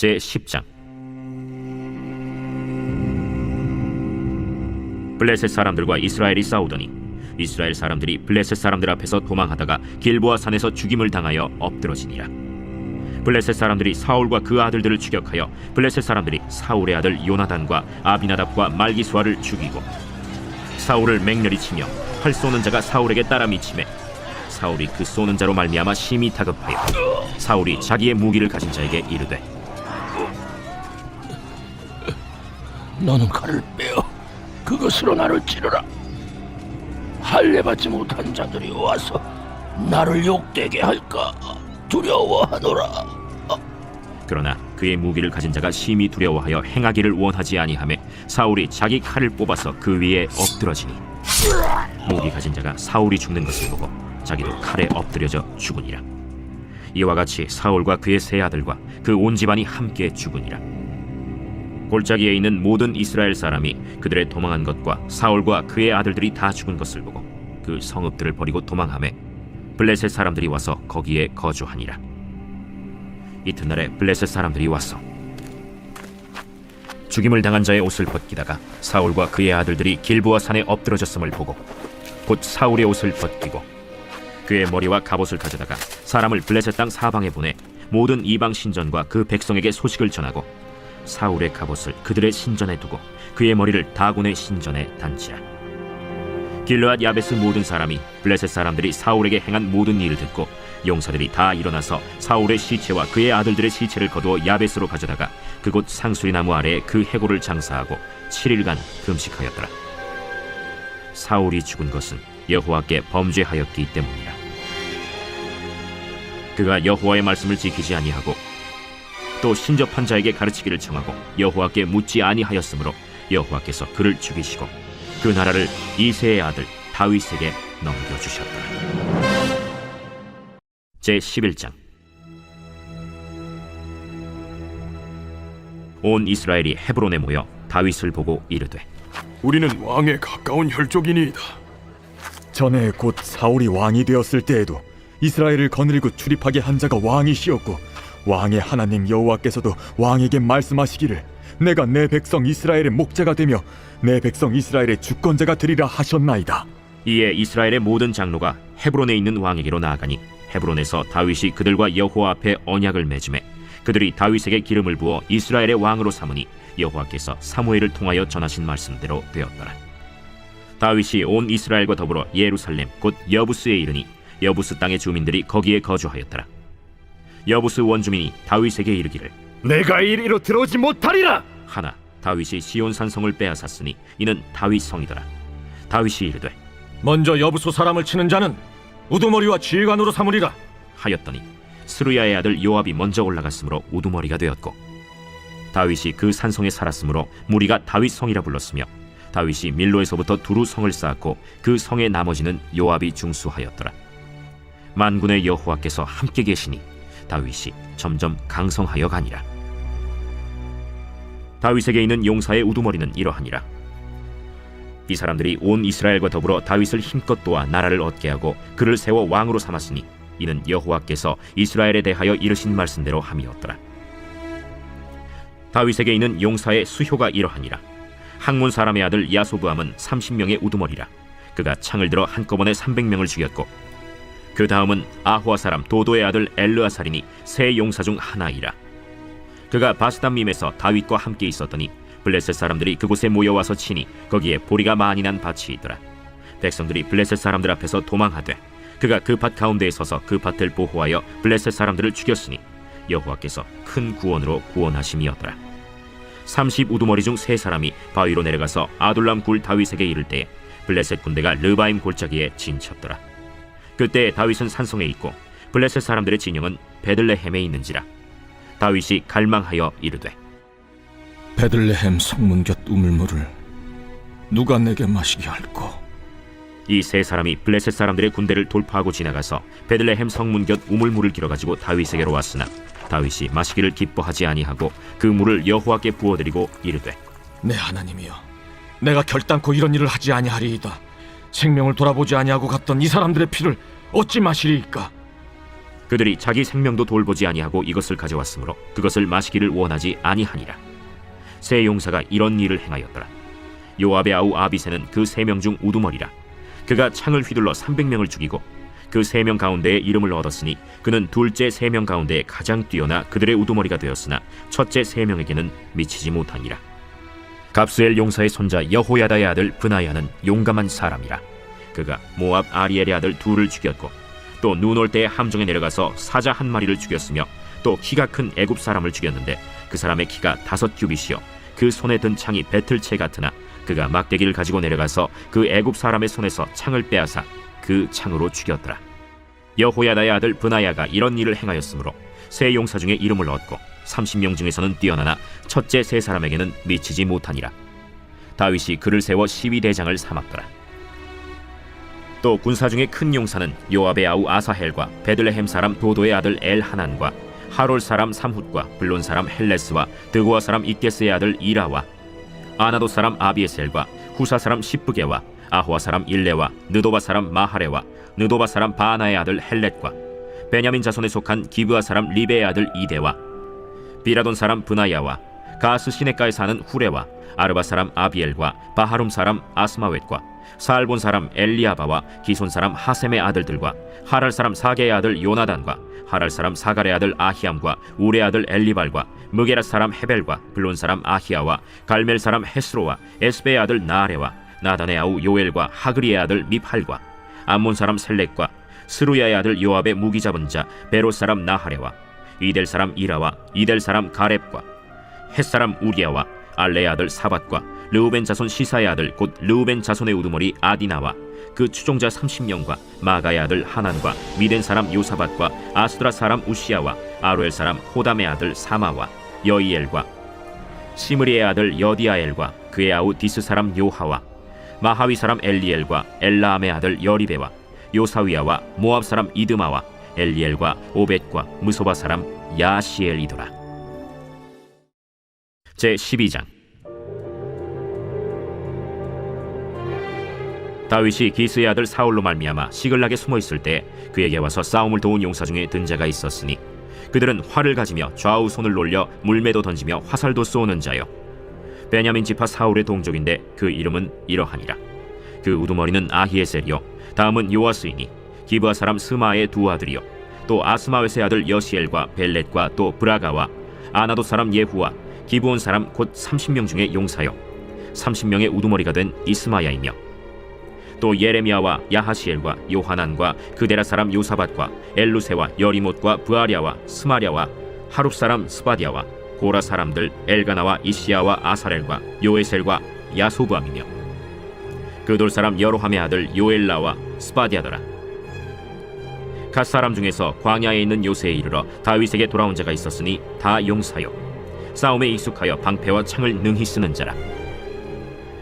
제10장. 블레셋 사람들과 이스라엘이 싸우더니 이스라엘 사람들이 블레셋 사람들 앞에서 도망하다가 길보아 산에서 죽임을 당하여 엎드러지니라. 블레셋 사람들이 사울과 그 아들들을 추격하여 블레셋 사람들이 사울의 아들 요나단과 아비나답과 말기수아를 죽이고 사울을 맹렬히 치며 활 쏘는 자가 사울에게 따라 미치매 사울이 그 쏘는 자로 말미암아 심히 다급하여 사울이 자기의 무기를 가진 자에게 이르되 너는 칼을 빼어 그것으로 나를 찌르라. 할례받지 못한 자들이 와서 나를 욕되게 할까 두려워하노라. 그러나 그의 무기를 가진 자가 심히 두려워하여 행하기를 원하지 아니하매 사울이 자기 칼을 뽑아서 그 위에 엎드러지니 무기 가진 자가 사울이 죽는 것을 보고 자기도 칼에 엎드려져 죽으니라. 이와 같이 사울과 그의 세 아들과 그 온 집안이 함께 죽으니라. 골짜기에 있는 모든 이스라엘 사람이 그들의 도망한 것과 사울과 그의 아들들이 다 죽은 것을 보고 그 성읍들을 버리고 도망하매 블레셋 사람들이 와서 거기에 거주하니라. 이튿날에 블레셋 사람들이 와서 죽임을 당한 자의 옷을 벗기다가 사울과 그의 아들들이 길보아 산에 엎드러졌음을 보고 곧 사울의 옷을 벗기고 그의 머리와 갑옷을 가져다가 사람을 블레셋 땅 사방에 보내 모든 이방 신전과 그 백성에게 소식을 전하고 사울의 갑옷을 그들의 신전에 두고 그의 머리를 다곤의 신전에 단치라. 길르앗 야베스 모든 사람이 블레셋 사람들이 사울에게 행한 모든 일을 듣고 용사들이 다 일어나서 사울의 시체와 그의 아들들의 시체를 거두어 야베스로 가져다가 그곳 상수리나무 아래에 그 해골을 장사하고 7일간 금식하였더라. 사울이 죽은 것은 여호와께 범죄하였기 때문이라. 그가 여호와의 말씀을 지키지 아니하고 또 신접한 자에게 가르치기를 청하고 여호와께 묻지 아니하였으므로 여호와께서 그를 죽이시고 그 나라를 이새의 아들 다윗에게 넘겨주셨더라. 제11장. 온 이스라엘이 헤브론에 모여 다윗을 보고 이르되 우리는 왕에 가까운 혈족이니이다. 전에 곧 사울이 왕이 되었을 때에도 이스라엘을 거느리고 출입하게 한 자가 왕이시었고 왕의 하나님 여호와께서도 왕에게 말씀하시기를 내가 내 백성 이스라엘의 목자가 되며 내 백성 이스라엘의 주권자가 되리라 하셨나이다. 이에 이스라엘의 모든 장로가 헤브론에 있는 왕에게로 나아가니 헤브론에서 다윗이 그들과 여호와 앞에 언약을 맺음에 그들이 다윗에게 기름을 부어 이스라엘의 왕으로 삼으니 여호와께서 사무엘을 통하여 전하신 말씀대로 되었더라. 다윗이 온 이스라엘과 더불어 예루살렘 곧 여부스에 이르니 여부스 땅의 주민들이 거기에 거주하였더라. 여부스 원주민이 다윗에게 이르기를 내가 이리로 들어오지 못하리라 하나 다윗이 시온 산성을 빼앗았으니 이는 다윗 성이더라. 다윗이 이르되 먼저 여부수 사람을 치는 자는 우두머리와 지휘관으로 삼으리라 하였더니 스루야의 아들 요압이 먼저 올라갔으므로 우두머리가 되었고 다윗이 그 산성에 살았으므로 무리가 다윗 성이라 불렀으며 다윗이 밀로에서부터 두루 성을 쌓았고 그 성의 나머지는 요압이 중수하였더라. 만군의 여호와께서 함께 계시니 다윗이 점점 강성하여 가니라. 다윗에게 있는 용사의 우두머리는 이러하니라. 이 사람들이 온 이스라엘과 더불어 다윗을 힘껏 도와 나라를 얻게 하고 그를 세워 왕으로 삼았으니 이는 여호와께서 이스라엘에 대하여 이르신 말씀대로 함이었더라. 다윗에게 있는 용사의 수효가 이러하니라. 학몬 사람의 아들 야소부함은 30명의 우두머리라. 그가 창을 들어 한꺼번에 300명을 죽였고 그 다음은 아호아 사람 도도의 아들 엘르아살이니 세 용사 중 하나이라. 그가 바스담밈에서 다윗과 함께 있었더니 블레셋 사람들이 그곳에 모여와서 치니 거기에 보리가 많이 난 밭이 있더라. 백성들이 블레셋 사람들 앞에서 도망하되 그가 그 밭 가운데에 서서 그 밭을 보호하여 블레셋 사람들을 죽였으니 여호와께서 큰 구원으로 구원하심이었더라. 30 우두머리 중 세 사람이 바위로 내려가서 아둘람 굴 다윗에게 이를 때에 블레셋 군대가 르바임 골짜기에 진쳤더라. 그때 다윗은 산성에 있고 블레셋 사람들의 진영은 베들레헴에 있는지라. 다윗이 갈망하여 이르되 베들레헴 성문 곁 우물물을 누가 내게 마시게 할꼬. 이 세 사람이 블레셋 사람들의 군대를 돌파하고 지나가서 베들레헴 성문 곁 우물물을 길어가지고 다윗에게로 왔으나 다윗이 마시기를 기뻐하지 아니하고 그 물을 여호와께 부어드리고 이르되 내 하나님이여, 내가 결단코 이런 일을 하지 아니하리이다. 생명을 돌아보지 아니하고 갔던 이 사람들의 피를 어찌 마시리이까. 그들이 자기 생명도 돌보지 아니하고 이것을 가져왔으므로 그것을 마시기를 원하지 아니하니라. 세 용사가 이런 일을 행하였더라. 요압의 아우 아비새는 그 3명 중 우두머리라. 그가 창을 휘둘러 300명을 죽이고 그 3명 가운데에 이름을 얻었으니 그는 둘째 3명 가운데 가장 뛰어나 그들의 우두머리가 되었으나 첫째 3명에게는 미치지 못하니라. 갑수엘 용사의 손자 여호야다의 아들 브나야는 용감한 사람이라. 그가 모압 아리엘의 아들 둘을 죽였고 또 눈 올 때에 함정에 내려가서 사자 한 마리를 죽였으며 또 키가 큰 애굽 사람을 죽였는데 그 사람의 키가 5규빗이요 그 손에 든 창이 배틀채 같으나 그가 막대기를 가지고 내려가서 그 애굽 사람의 손에서 창을 빼앗아 그 창으로 죽였더라. 여호야다의 아들 브나야가 이런 일을 행하였으므로 세 용사 중에 이름을 얻고 30명 중에서는 뛰어나나 첫째 3사람에게는 미치지 못하니라. 다윗이 그를 세워 시위대장을 삼았더라. 또 군사 중에 큰 용사는 요압의 아우 아사헬과 베들레헴 사람 도도의 아들 엘하난과 하롤 사람 삼훗과 블론 사람 헬레스와 드고아 사람 이게스의 아들 이라와 아나도 사람 아비에셀과 후사 사람 시브게와 아호아 사람 일레와 느도바 사람 마하레와 느도바 사람 바나의 아들 헬렛과 베냐민 자손에 속한 기브아 사람 리베의 아들 이데와 비라돈 사람 브나야와 가스 시네가에 사는 후레와 아르바 사람 아비엘과 바하룸 사람 아스마웻과 살본 사람 엘리아바와 기손 사람 하셈의 아들들과 하랄 사람 사게의 아들 요나단과 하랄 사람 사갈의 아들 아히암과 우레 아들 엘리발과 무게라 사람 헤벨과 블론 사람 아히야와 갈멜 사람 헤스로와 에스베의 아들 나아레와 나단의 아우 요엘과 하그리의 아들 미팔과 암몬 사람 셀렉과 스루야의 아들 요압의 무기 잡은 자 베롯 사람 나하레와 이델 사람 이라와 이델 사람 가렙과 헷 사람 우리야와 알레의 아들 사밧과 르우벤 자손 시사의 아들 곧 르우벤 자손의 우두머리 아디나와 그 추종자 30명과 마가의 아들 하난과 미덴 사람 요사밧과 아스드라 사람 우시야와 아루엘 사람 호담의 아들 사마와 여이엘과 시므리의 아들 여디아엘과 그의 아우 디스 사람 요하와 마하위 사람 엘리엘과 엘라암의 아들 여리베와 요사위야와 모압 사람 이드마와 엘리엘과 오벳과 무소바 사람 야시엘이더라. 제12장. 다윗이 기스의 아들 사울로 말미암아 시글락에 숨어 있을 때 그에게 와서 싸움을 도운 용사 중에 든 자가 있었으니 그들은 활을 가지며 좌우 손을 놀려 물매도 던지며 화살도 쏘는 자요 베냐민 지파 사울의 동족인데 그 이름은 이러하니라. 그 우두머리는 아히에셀이요 다음은 요아스이니 기브아 사람 스마의 두 아들이요 또 아스마웻의 아들 여시엘과 벨렛과 또 브라가와 아나도 사람 예후와 기브온 사람 곧 30명 중에 용사요 30명의 우두머리가 된 이스마야이며 또 예레미야와 야하시엘과 요하난과 그데라 사람 요사밧과 엘루세와 여리못과 부아랴와 스마랴와 하룹 사람 스바디아와 고라 사람들 엘가나와 이시야와 아사렐과 요에셀과 야소부암이며 그돌 사람 여로함의 아들 요엘라와 스바디아더라. 갓 사람 중에서 광야에 있는 요새에 이르러 다윗에게 돌아온 자가 있었으니 다 용사요 싸움에 익숙하여 방패와 창을 능히 쓰는 자라.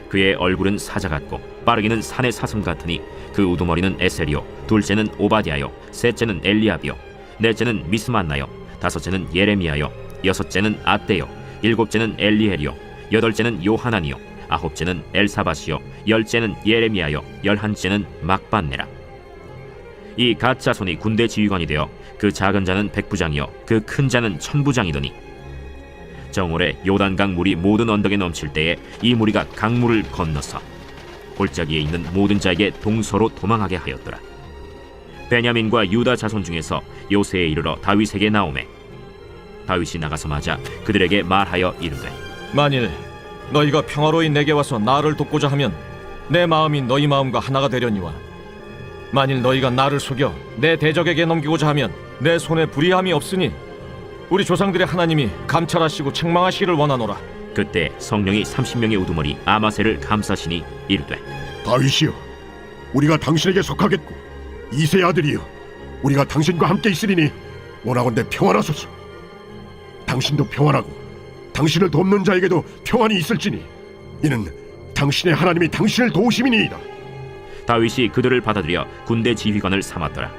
그의 얼굴은 사자 같고 빠르기는 산의 사슴 같으니 그 우두머리는 에셀이요 둘째는 오바댜요 셋째는 엘리압이요 넷째는 미스만나요 다섯째는 예레미야요 여섯째는 아떼요 일곱째는 엘리엘이요 여덟째는 요하난이요 아홉째는 엘사밧이요 열째는 예레미야요 열한째는 막반네라. 이 갓 자손이 군대 지휘관이 되어 그 작은 자는 백부장이요 그 큰 자는 천부장이더니 정오래 요단강 물이 모든 언덕에 넘칠 때에 이 무리가 강물을 건너서 골짜기에 있는 모든 자에게 동서로 도망하게 하였더라. 베냐민과 유다 자손 중에서 요새에 이르러 다윗에게 나오매 다윗이 나가서 맞아 그들에게 말하여 이르되 만일 너희가 평화로이 내게 와서 나를 돕고자 하면 내 마음이 너희 마음과 하나가 되려니와 만일 너희가 나를 속여 내 대적에게 넘기고자 하면 내 손에 불의함이 없으니 우리 조상들의 하나님이 감찰하시고 책망하시기를 원하노라. 그때 성령이 30명의 우두머리 아마셀을 감싸시니 이르되 다윗이여, 우리가 당신에게 속하겠고 이새의 아들이여, 우리가 당신과 함께 있으리니 원하건대 평안하소서. 당신도 평안하고 당신을 돕는 자에게도 평안이 있을지니 이는 당신의 하나님이 당신을 도우심이니이다. 다윗이 그들을 받아들여 군대 지휘관을 삼았더라.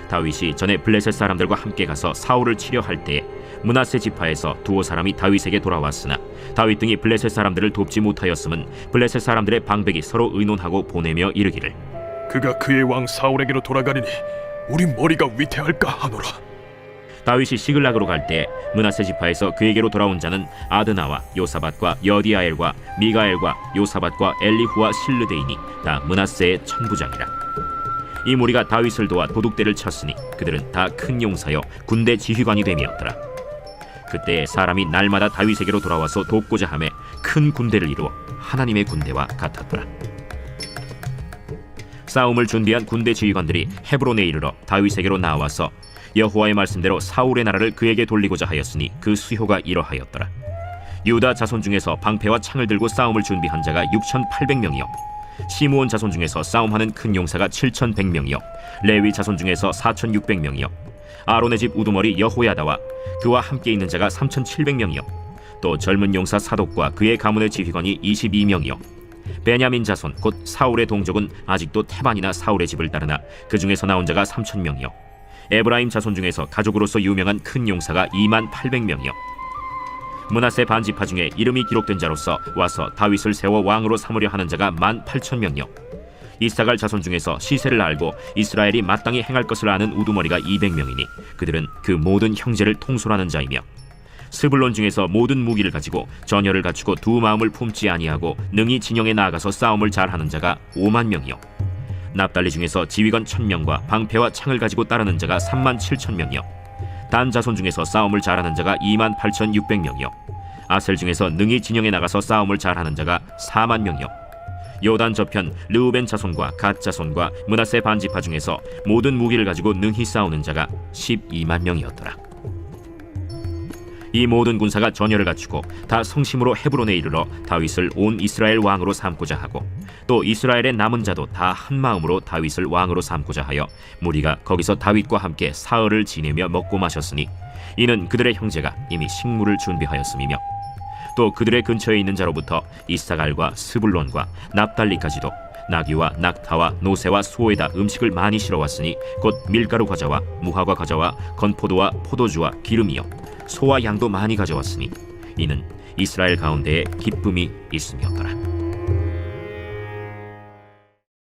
다윗이 전에 블레셋 사람들과 함께 가서 사울을 치려 할 때에 므낫세 지파에서 두어 사람이 다윗에게 돌아왔으나 다윗 등이 블레셋 사람들을 돕지 못하였음은 블레셋 사람들의 방백이 서로 의논하고 보내며 이르기를 그가 그의 왕 사울에게로 돌아가리니 우리 머리가 위태할까 하노라. 다윗이 시글락으로 갈 때 므낫세 지파에서 그에게로 돌아온 자는 아드나와 요사밧과 여디아엘과 미가엘과 요사밧과 엘리후와 실르데이니 다 므낫세의 천부장이라. 이 무리가 다윗을 도와 도둑대를 쳤으니 그들은 다 큰 용사여 군대 지휘관이 됨이었더라. 그때 사람이 날마다 다윗에게로 돌아와서 돕고자 하매 큰 군대를 이루어 하나님의 군대와 같았더라. 싸움을 준비한 군대 지휘관들이 헤브론에 이르러 다윗에게로 나와서 여호와의 말씀대로 사울의 나라를 그에게 돌리고자 하였으니 그 수효가 이러하였더라. 유다 자손 중에서 방패와 창을 들고 싸움을 준비한 자가 6,800명이요 시므온 자손 중에서 싸움하는 큰 용사가 7,100명이요 레위 자손 중에서 4,600명이요 아론의 집 우두머리 여호야다와 그와 함께 있는 자가 3,700명이요 또 젊은 용사 사독과 그의 가문의 지휘관이 22명이요 베냐민 자손 곧 사울의 동족은 아직도 태반이나 사울의 집을 따르나 그 중에서 나온 자가 3,000명이요 에브라임 자손 중에서 가족으로서 유명한 큰 용사가 28,000명이요 므낫세 반지파 중에 이름이 기록된 자로서 와서 다윗을 세워 왕으로 삼으려 하는 자가 18,000명이요 이사갈 자손 중에서 시세를 알고 이스라엘이 마땅히 행할 것을 아는 우두머리가 200명이니 그들은 그 모든 형제를 통솔하는 자이며 스불론 중에서 모든 무기를 가지고 전열을 갖추고 두 마음을 품지 아니하고 능히 진영에 나아가서 싸움을 잘하는 자가 50,000명이요 납달리 중에서 지휘관 1,000명과 방패와 창을 가지고 따르는 자가 37,000명이요 단 자손 중에서 싸움을 잘하는 자가 28,600명이요 아셀 중에서 능히 진영에 나가서 싸움을 잘하는 자가 40,000명이요 요단 저편 르우벤 자손과 갓 자손과 므낫세 반지파 중에서 모든 무기를 가지고 능히 싸우는 자가 120,000명이었더라. 이 모든 군사가 전열을 갖추고 다 성심으로 헤브론에 이르러 다윗을 온 이스라엘 왕으로 삼고자 하고 또 이스라엘의 남은 자도 다 한 마음으로 다윗을 왕으로 삼고자 하여 무리가 거기서 다윗과 함께 사흘을 지내며 먹고 마셨으니 이는 그들의 형제가 이미 식물을 준비하였음이며 또 그들의 근처에 있는 자로부터 이사갈과 스불론과 납달리까지도 나귀와 낙타와 노새와 소에다 음식을 많이 실어왔으니 곧 밀가루 과자와 무화과 과자와 건포도와 포도주와 기름이요 소와 양도 많이 가져왔으니 이는 이스라엘 가운데에 기쁨이 있음이었더라.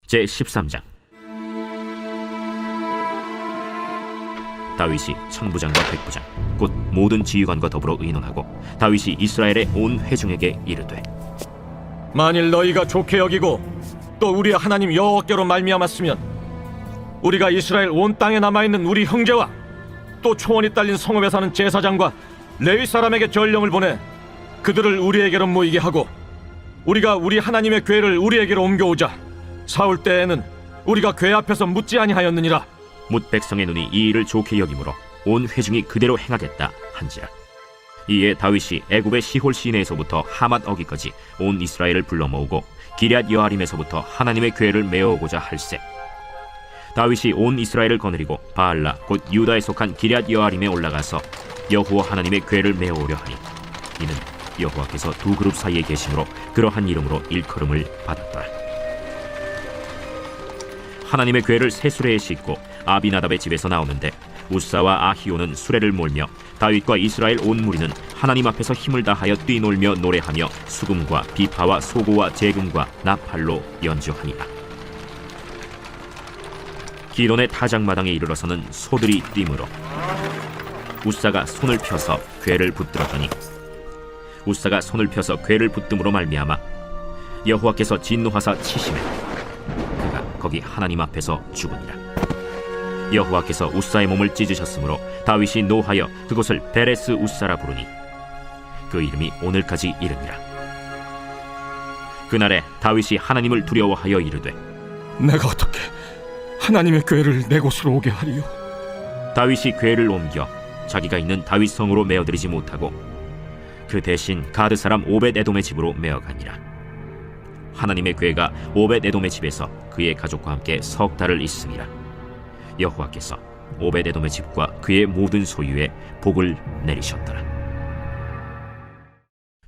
제13장 다윗이 천부장과 백부장 곧 모든 지휘관과 더불어 의논하고 다윗이 이스라엘의 온 회중에게 이르되 만일 너희가 좋게 여기고 또 우리 하나님 여호와께로 말미암았으면 우리가 이스라엘 온 땅에 남아있는 우리 형제와 또 초원이 딸린 성읍에 사는 제사장과 레위 사람에게 전령을 보내 그들을 우리에게로 모이게 하고 우리가 우리 하나님의 궤를 우리에게로 옮겨오자. 사울 때에는 우리가 궤 앞에서 묻지 아니하였느니라. 뭇 백성의 눈이 이 일을 좋게 여기므로 온 회중이 그대로 행하겠다 한지라. 이에 다윗이 애굽의 시홀 시내에서부터 하맛 어기까지 온 이스라엘을 불러 모으고 기럇 여아림에서부터 하나님의 궤를 메어오고자 할세. 다윗이 온 이스라엘을 거느리고 바알라 곧 유다에 속한 기럇 여아림에 올라가서 여호와 하나님의 궤를 메어오려 하니 이는 여호와께서 두 그룹 사이에 계심으로 그러한 이름으로 일컬음을 받았더라. 하나님의 궤를 새 수레에 싣고 아비나답의 집에서 나오는데 우사와 아히오는 수레를 몰며 다윗과 이스라엘 온 무리는 하나님 앞에서 힘을 다하여 뛰놀며 노래하며 수금과 비파와 소고와 재금과 나팔로 연주하니라. 기돈의 타작마당에 이르러서는 소들이 뛰므로 우사가 손을 펴서 궤를 붙들었더니 우사가 손을 펴서 궤를 붙듦으로 말미암아 여호와께서 진노하사 치심에 그가 거기 하나님 앞에서 죽으니라. 여호와께서 우사의 몸을 찢으셨으므로 다윗이 노하여 그곳을 베레스 우사라 부르니 그 이름이 오늘까지 이르니라. 그날에 다윗이 하나님을 두려워하여 이르되 내가 어떻게 하나님의 궤를 내 곳으로 오게 하리요? 다윗이 궤를 옮겨 자기가 있는 다윗 성으로 메어들이지 못하고 그 대신 가드 사람 오벳 에돔의 집으로 메어가니라. 하나님의 궤가 오벳 에돔의 집에서 그의 가족과 함께 석 달을 있음이라. 여호와께서 오벳 에돔의 집과 그의 모든 소유에 복을 내리셨더라.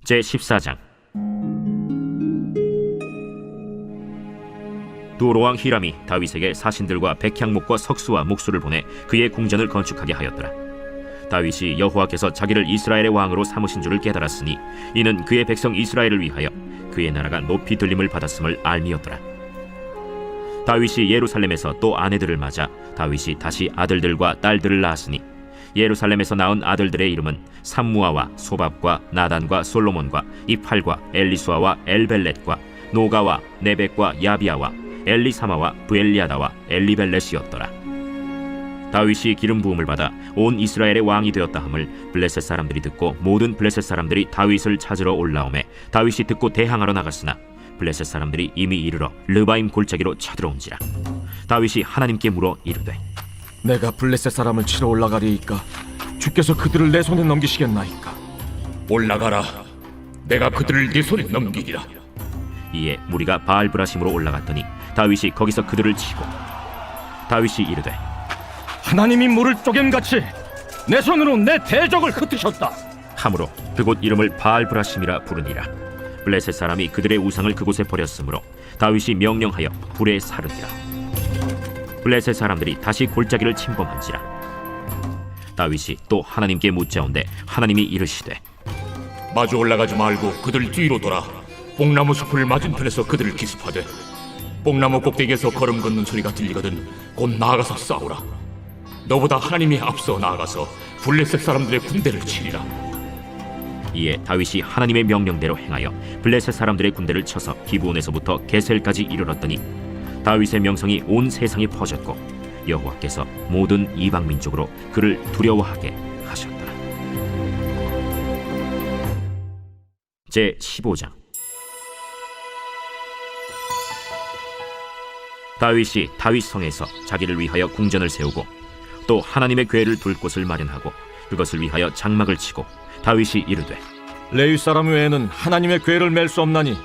제14장 도로왕 히람이 다윗에게 사신들과 백향목과 석수와 목수를 보내 그의 궁전을 건축하게 하였더라. 다윗이 여호와께서 자기를 이스라엘의 왕으로 삼으신 줄을 깨달았으니 이는 그의 백성 이스라엘을 위하여 그의 나라가 높이 들림을 받았음을 알미였더라. 다윗이 예루살렘에서 또 아내들을 맞아 다윗이 다시 아들들과 딸들을 낳았으니 예루살렘에서 낳은 아들들의 이름은 삼무아와 소밥과 나단과 솔로몬과 이팔과 엘리수아와 엘벨렛과 노가와 네벡과 야비아와 엘리사마와 부엘리아다와 엘리벨렛이었더라. 다윗이 기름 부음을 받아 온 이스라엘의 왕이 되었다 함을 블레셋 사람들이 듣고 모든 블레셋 사람들이 다윗을 찾으러 올라오매 다윗이 듣고 대항하러 나갔으나 블레셋 사람들이 이미 이르러 르바임 골짜기로 쳐들어온지라. 다윗이 하나님께 물어 이르되 내가 블레셋 사람을 치러 올라가리이까 주께서 그들을 내 손에 넘기시겠나이까. 올라가라. 내가 그들을 네 손에 넘기리라. 이에 무리가 바알브라심으로 올라갔더니 다윗이 거기서 그들을 치고 다윗이 이르되 하나님이 물을 쪼개같이 내 손으로 내 대적을 흩으셨다. 함으로 그곳 이름을 바알브라심이라 부르니라. 블레셋 사람이 그들의 우상을 그곳에 버렸으므로 다윗이 명령하여 불에 사르니라. 블레셋 사람들이 다시 골짜기를 침범한지라. 다윗이 또 하나님께 묻자온데 하나님이 이르시되 마주 올라가지 말고 그들 뒤로 돌아 뽕나무 숲을 맞은편에서 그들을 기습하되 뽕나무 꼭대기에서 걸음 걷는 소리가 들리거든 곧 나아가서 싸우라. 너보다 하나님이 앞서 나아가서 블레셋 사람들의 군대를 치리라. 이에 다윗이 하나님의 명령대로 행하여 블레셋 사람들의 군대를 쳐서 기브온에서부터 게셀까지 이르렀더니 다윗의 명성이 온 세상에 퍼졌고 여호와께서 모든 이방 민족으로 그를 두려워하게 하셨더라. 제 15장. 다윗이 다윗성에서 자기를 위하여 궁전을 세우고 또 하나님의 궤를 둘 곳을 마련하고 그것을 위하여 장막을 치고 다윗이 이르되 레위 사람 외에는 하나님의 궤를 맬 수 없나니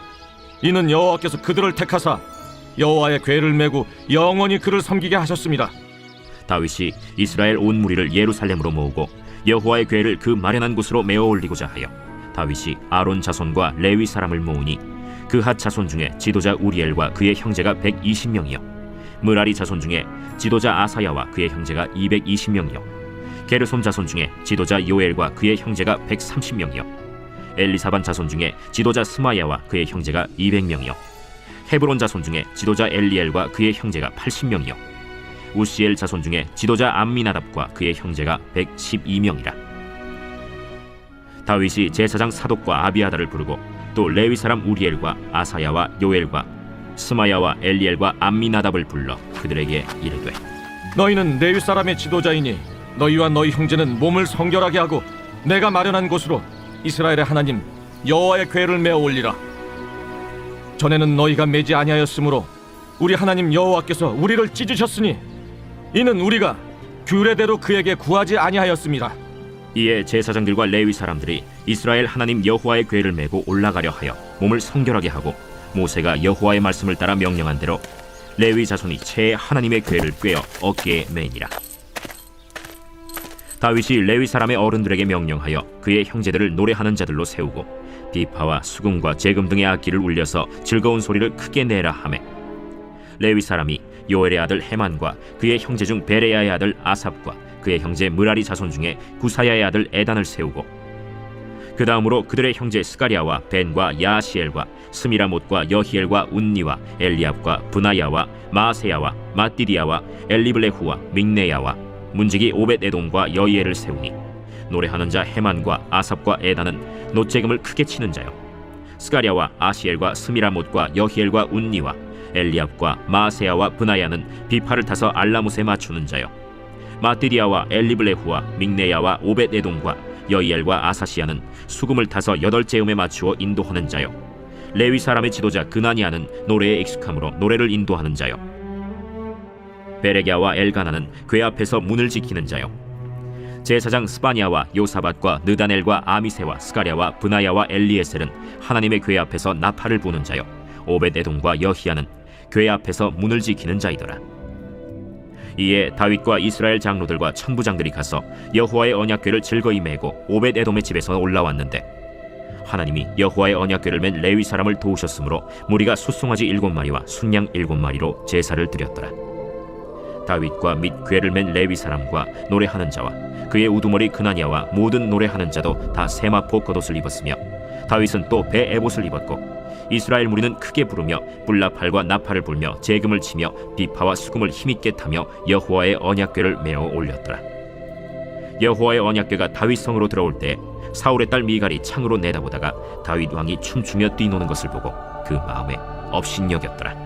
이는 여호와께서 그들을 택하사 여호와의 궤를 메고 영원히 그를 섬기게 하셨습니다. 다윗이 이스라엘 온 무리를 예루살렘으로 모으고 여호와의 궤를 그 마련한 곳으로 메어 올리고자 하여 다윗이 아론 자손과 레위 사람을 모으니 그핫 자손 중에 지도자 우리엘과 그의 형제가 120명이요 므라리 자손 중에 지도자 아사야와 그의 형제가 220명이요 게르솜 자손 중에 지도자 요엘과 그의 형제가 130명이요 엘리사반 자손 중에 지도자 스마야와 그의 형제가 200명이요 헤브론 자손 중에 지도자 엘리엘과 그의 형제가 80명이요 우시엘 자손 중에 지도자 암미나답과 그의 형제가 112명이라. 다윗이 제사장 사독과 아비아다를 부르고 또 레위 사람 우리엘과 아사야와 요엘과 스마야와 엘리엘과 암미나답을 불러 그들에게 이르되 너희는 레위 사람의 지도자이니 너희와 너희 형제는 몸을 성결하게 하고 내가 마련한 곳으로 이스라엘의 하나님 여호와의 궤를 메어 올리라. 전에는 너희가 매지 아니하였으므로 우리 하나님 여호와께서 우리를 찢으셨으니 이는 우리가 규례대로 그에게 구하지 아니하였습니다. 이에 제사장들과 레위 사람들이 이스라엘 하나님 여호와의 궤를 메고 올라가려 하여 몸을 성결하게 하고 모세가 여호와의 말씀을 따라 명령한 대로 레위 자손이 채 하나님의 궤를 꿰어 어깨에 매니라. 다윗이 레위 사람의 어른들에게 명령하여 그의 형제들을 노래하는 자들로 세우고 비파와 수금과 재금 등의 악기를 울려서 즐거운 소리를 크게 내라 하매 레위 사람이 요엘의 아들 헤만과 그의 형제 중 베레야의 아들 아삽과 그의 형제 므라리 자손 중에 구사야의 아들 에단을 세우고 그 다음으로 그들의 형제 스가랴와 벤과 야시엘과 스미라못과 여히엘과 운니와 엘리압과 브나야와 마세야와 마띠디야와 엘리블레후와 믹네야와 문지기 오벳에돔과 여이엘을 세우니 노래하는 자 헤만과 아삽과 에단은 노재금을 크게 치는 자요 스가랴와 아시엘과 스미라못과 여히엘과 운니와 엘리압과 마세야와 브나야는 비파를 타서 알라못에 맞추는 자요 마띠디야와 엘리블레후와 믹네야와 오벳에돔과 여이엘과 아사시야는 수금을 타서 8재음에 맞추어 인도하는 자요 레위 사람의 지도자 그나니아는 노래에 익숙함으로 노래를 인도하는 자요 베레갸와 엘가나는 궤 앞에서 문을 지키는 자요 제사장 스바냐와 요사밧과 느다넬과 아미세와 스가랴와 브나야와 엘리에셀은 하나님의 궤 앞에서 나팔을 부는 자요 오벳에돔과 여히야는 궤 앞에서 문을 지키는 자이더라. 이에 다윗과 이스라엘 장로들과 천부장들이 가서 여호와의 언약궤를 즐거이 메고 오벳에돔의 집에서 올라왔는데 하나님이 여호와의 언약궤를 맨 레위 사람을 도우셨으므로 무리가 숫송아지 7마리와 순양 7마리로 제사를 드렸더라. 다윗과 및 궤를 맨 레위 사람과 노래하는 자와 그의 우두머리 그나니아와 모든 노래하는 자도 다 세마포 겉옷을 입었으며 다윗은 또 배 에봇을 입었고 이스라엘 무리는 크게 부르며 뿔나팔과 나팔을 불며 재금을 치며 비파와 수금을 힘있게 타며 여호와의 언약궤를 메어 올렸더라. 여호와의 언약궤가 다윗 성으로 들어올 때 사울의 딸 미갈이 창으로 내다보다가 다윗 왕이 춤추며 뛰노는 것을 보고 그 마음에 업신여겼더라.